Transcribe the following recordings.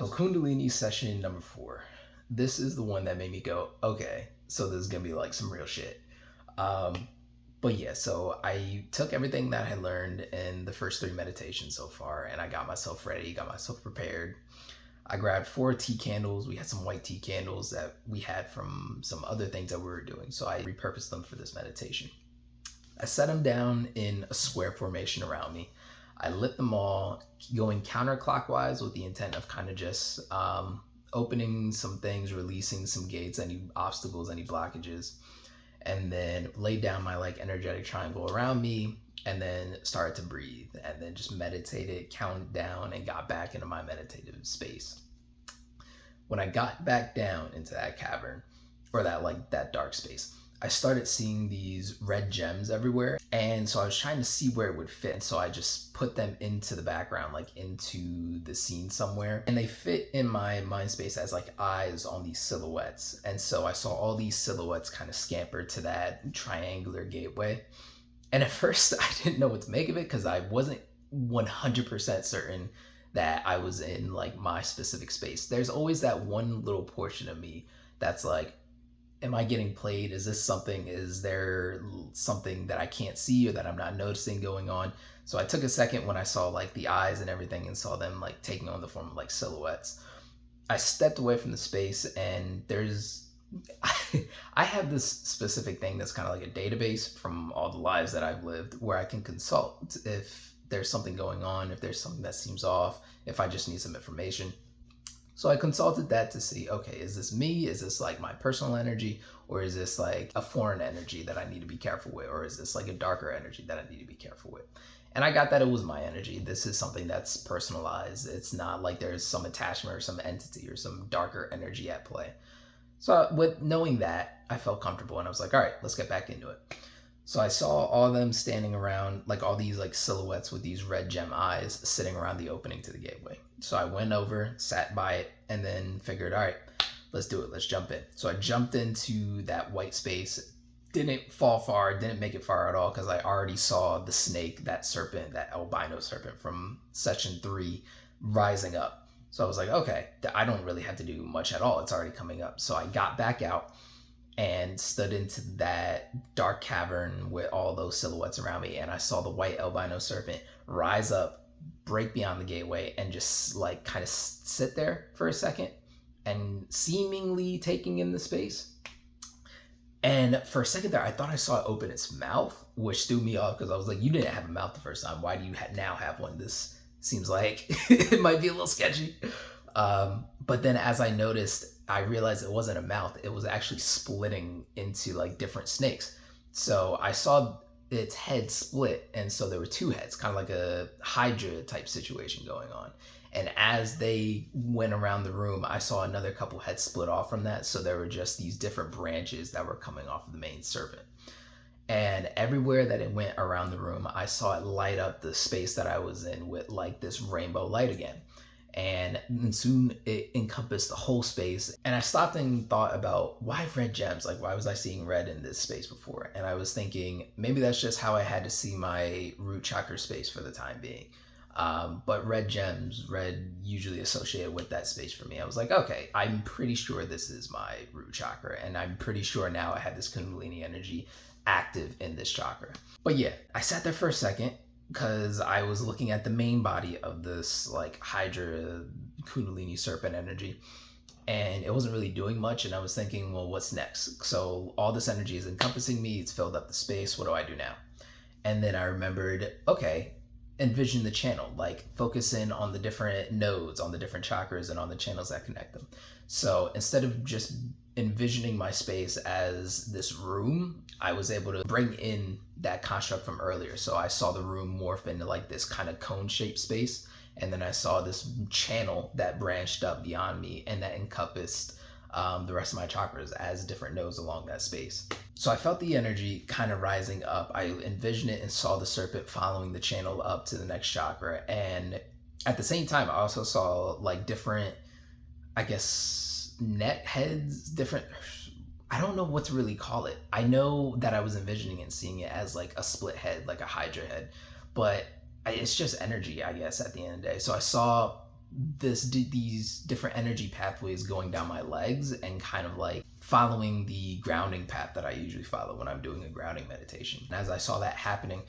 So Kundalini session number 4. This is the one that made me go, okay, so this is gonna be like some real shit. Um, but yeah, so I took everything that I learned in the first 3 meditations so far, and I got myself ready, got myself prepared. I grabbed 4 tea candles. We had some white tea candles that we had from some other things that we were doing, so I repurposed them for this meditation. I set them down in a square formation around me. I lit them all, going counterclockwise with the intent of kind of just opening some things, releasing some gates, any obstacles, any blockages, and then laid down my like energetic triangle around me, and then started to breathe, and then just meditated, counted down, and got back into my meditative space. When I got back down into that cavern, or that dark space, I started seeing these red gems everywhere. And so I was trying to see where it would fit. And so I just put them into the background, like into the scene somewhere. And they fit in my mind space as like eyes on these silhouettes. And so I saw all these silhouettes kind of scamper to that triangular gateway. And at first I didn't know what to make of it because I wasn't 100% certain that I was in like my specific space. There's always that one little portion of me that's like, am I getting played? Is there something that I can't see or that I'm not noticing going on? So I took a second when I saw like the eyes and everything and saw them like taking on the form of like silhouettes. I stepped away from the space, and I have this specific thing that's kind of like a database from all the lives that I've lived where I can consult if there's something going on, if there's something that seems off, if I just need some information. So I consulted that to see, okay, is this me? Is this like my personal energy? Or is this like a foreign energy that I need to be careful with? Or is this like a darker energy that I need to be careful with? And I got that it was my energy. This is something that's personalized. It's not like there's some attachment or some entity or some darker energy at play. So with knowing that, I felt comfortable, and I was like, all right, let's get back into it. So I saw all of them standing around, like all these like silhouettes with these red gem eyes sitting around the opening to the gateway. So I went over, sat by it, and then figured, all right, let's do it. Let's jump in. So I jumped into that white space, didn't fall far, didn't make it far at all, because I already saw the snake, that serpent, that albino serpent from session 3 rising up. So I was like, okay, I don't really have to do much at all. It's already coming up. So I got back out and stood into that dark cavern with all those silhouettes around me, and I saw the white albino serpent rise up, break beyond the gateway, and just like kind of sit there for a second and seemingly taking in the space. And for a second there, I thought I saw it open its mouth, which threw me off because I was like, you didn't have a mouth the first time. Why do you now have one? This seems like it might be a little sketchy. But then as I noticed, I realized it wasn't a mouth. It was actually splitting into like different snakes. So I saw its head split. And so there were 2 heads, kind of like a Hydra type situation going on. And as they went around the room, I saw another couple heads split off from that. So there were just these different branches that were coming off of the main serpent. And everywhere that it went around the room, I saw it light up the space that I was in with like this rainbow light again. And then soon it encompassed the whole space. And I stopped and thought about, why red gems? Like, why was I seeing red in this space before? And I was thinking, maybe that's just how I had to see my root chakra space for the time being. But red gems, red usually associated with that space for me. I was like, okay, I'm pretty sure this is my root chakra. And I'm pretty sure now I have this Kundalini energy active in this chakra. But yeah, I sat there for a second, because I was looking at the main body of this like Hydra Kundalini serpent energy, and it wasn't really doing much. And I was thinking, well, what's next? So all this energy is encompassing me. It's filled up the space. What do I do now? And then I remembered, okay, envision the channel, like focus in on the different nodes, on the different chakras, and on the channels that connect them. So instead of just envisioning my space as this room, I was able to bring in that construct from earlier. So I saw the room morph into like this kind of cone-shaped space, and then I saw this channel that branched up beyond me and that encompassed the rest of my chakras as different nodes along that space. So I felt the energy kind of rising up. I envisioned it and saw the serpent following the channel up to the next chakra. And at the same time, I also saw like different, I guess, net heads, different, I don't know what to really call it. I know that I was envisioning and seeing it as like a split head, like a Hydra head, but it's just energy, I guess, at the end of the day. So I saw these different energy pathways going down my legs and kind of like following the grounding path that I usually follow when I'm doing a grounding meditation. And as I saw that happening,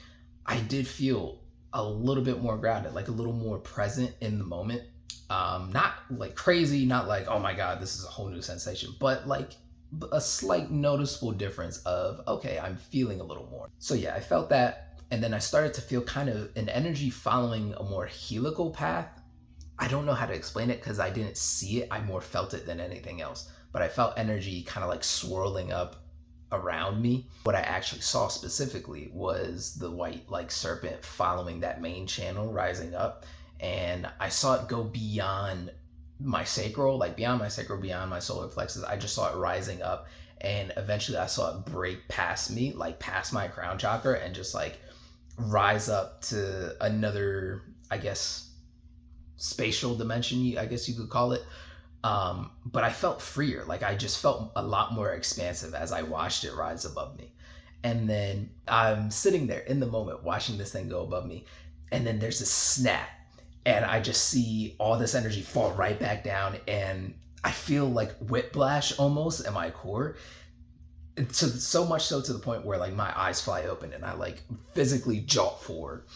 I did feel a little bit more grounded, like a little more present in the moment. Not like crazy, not like, oh my God, this is a whole new sensation, but like a slight noticeable difference of, okay, I'm feeling a little more. So yeah, I felt that. And then I started to feel kind of an energy following a more helical path. I don't know how to explain it because I didn't see it. I more felt it than anything else. But I felt energy kind of like swirling up around me. What I actually saw specifically was the white like serpent following that main channel rising up. And I saw it go beyond my sacral, like beyond my sacral, beyond my solar plexus. I just saw it rising up. And eventually I saw it break past me, like past my crown chakra, and just like rise up to another, I guess, spatial dimension, I guess you could call it. But I felt freer. Like I just felt a lot more expansive as I watched it rise above me. And then I'm sitting there in the moment watching this thing go above me. And then there's this snap. And I just see all this energy fall right back down. And I feel like whiplash almost in my core. So much so to the point where like my eyes fly open and I like physically jolt forward.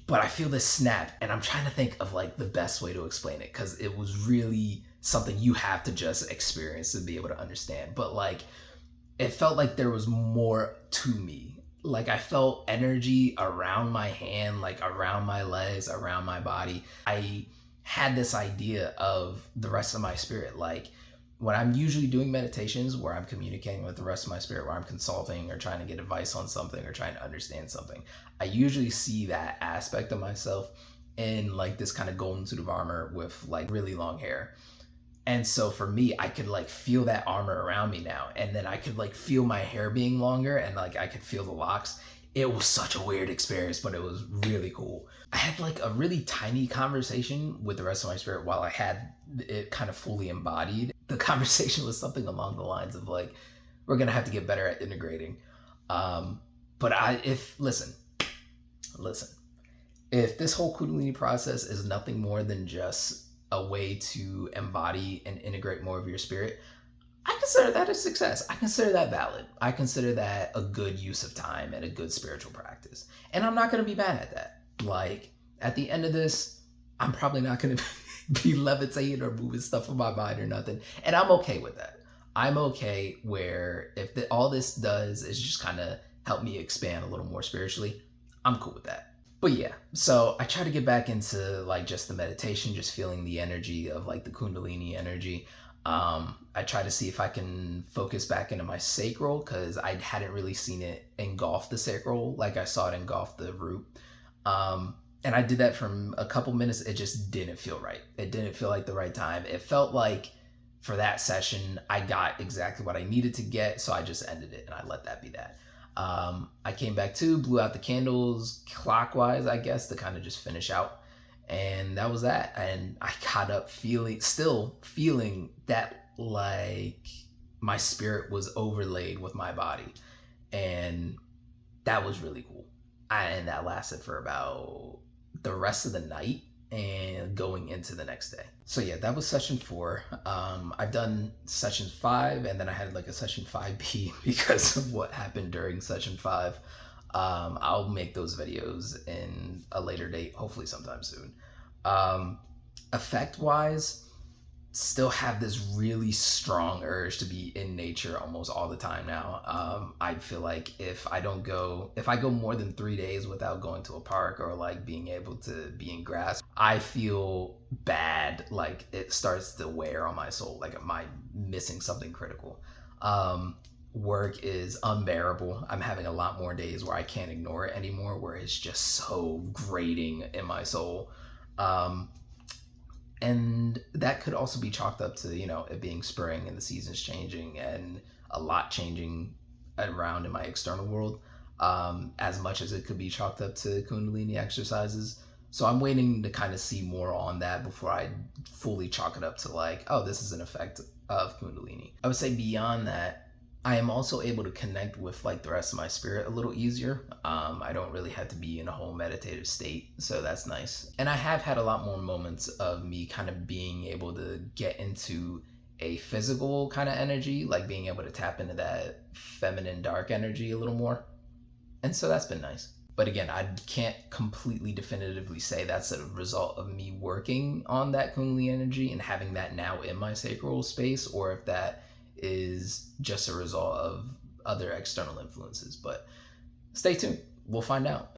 But I feel this snap, and I'm trying to think of like the best way to explain it because it was really something you have to just experience to be able to understand. But like, it felt like there was more to me. Like I felt energy around my hand, like around my legs, around my body. I had this idea of the rest of my spirit. Like when I'm usually doing meditations where I'm communicating with the rest of my spirit, where I'm consulting or trying to get advice on something or trying to understand something, I usually see that aspect of myself in like this kind of golden suit of armor with like really long hair. And so for me, I could like feel that armor around me now. And then I could like feel my hair being longer and like I could feel the locks. It was such a weird experience, but it was really cool. I had like a really tiny conversation with the rest of my spirit while I had it kind of fully embodied. The conversation was something along the lines of like, we're going to have to get better at integrating. Listen, if this whole Kundalini process is nothing more than just a way to embody and integrate more of your spirit, I consider that a success. I consider that valid. I consider that a good use of time and a good spiritual practice. And I'm not going to be mad at that. Like at the end of this, I'm probably not going to be levitating or moving stuff in my mind or nothing. And I'm okay with that. I'm okay where if all this does is just kind of help me expand a little more spiritually, I'm cool with that. But yeah, so I try to get back into like just the meditation, just feeling the energy of like the Kundalini energy. I try to see if I can focus back into my sacral because I hadn't really seen it engulf the sacral like I saw it engulf the root. And I did that for a couple minutes. It just didn't feel right. It didn't feel like the right time. It felt like for that session, I got exactly what I needed to get. So I just ended it and I let that be that. I came back to, blew out the candles clockwise, I guess, to kind of just finish out. And that was that. And I got up still feeling that like my spirit was overlaid with my body. And that was really cool. And that lasted for about the rest of the night and going into the next day. So yeah, that was session 4. I've done session 5 and then I had like a session 5B because of what happened during session 5. I'll make those videos in a later date, hopefully sometime soon. Effect wise, still have this really strong urge to be in nature almost all the time now. I feel like if I go more than 3 days without going to a park or like being able to be in grass, I feel bad. Like it starts to wear on my soul. Like am I missing something critical? Work is unbearable. I'm having a lot more days where I can't ignore it anymore, where it's just so grating in my soul. And that could also be chalked up to, it being spring and the seasons changing and a lot changing around in my external world, as much as it could be chalked up to Kundalini exercises. So I'm waiting to kind of see more on that before I fully chalk it up to like, oh, this is an effect of Kundalini. I would say beyond that, I am also able to connect with like the rest of my spirit a little easier. I don't really have to be in a whole meditative state, so that's nice. And I have had a lot more moments of me kind of being able to get into a physical kind of energy, like being able to tap into that feminine dark energy a little more. And so that's been nice. But again, I can't completely definitively say that's a result of me working on that Kundalini energy and having that now in my sacral space, or if that is just a result of other external influences. But stay tuned. We'll find out.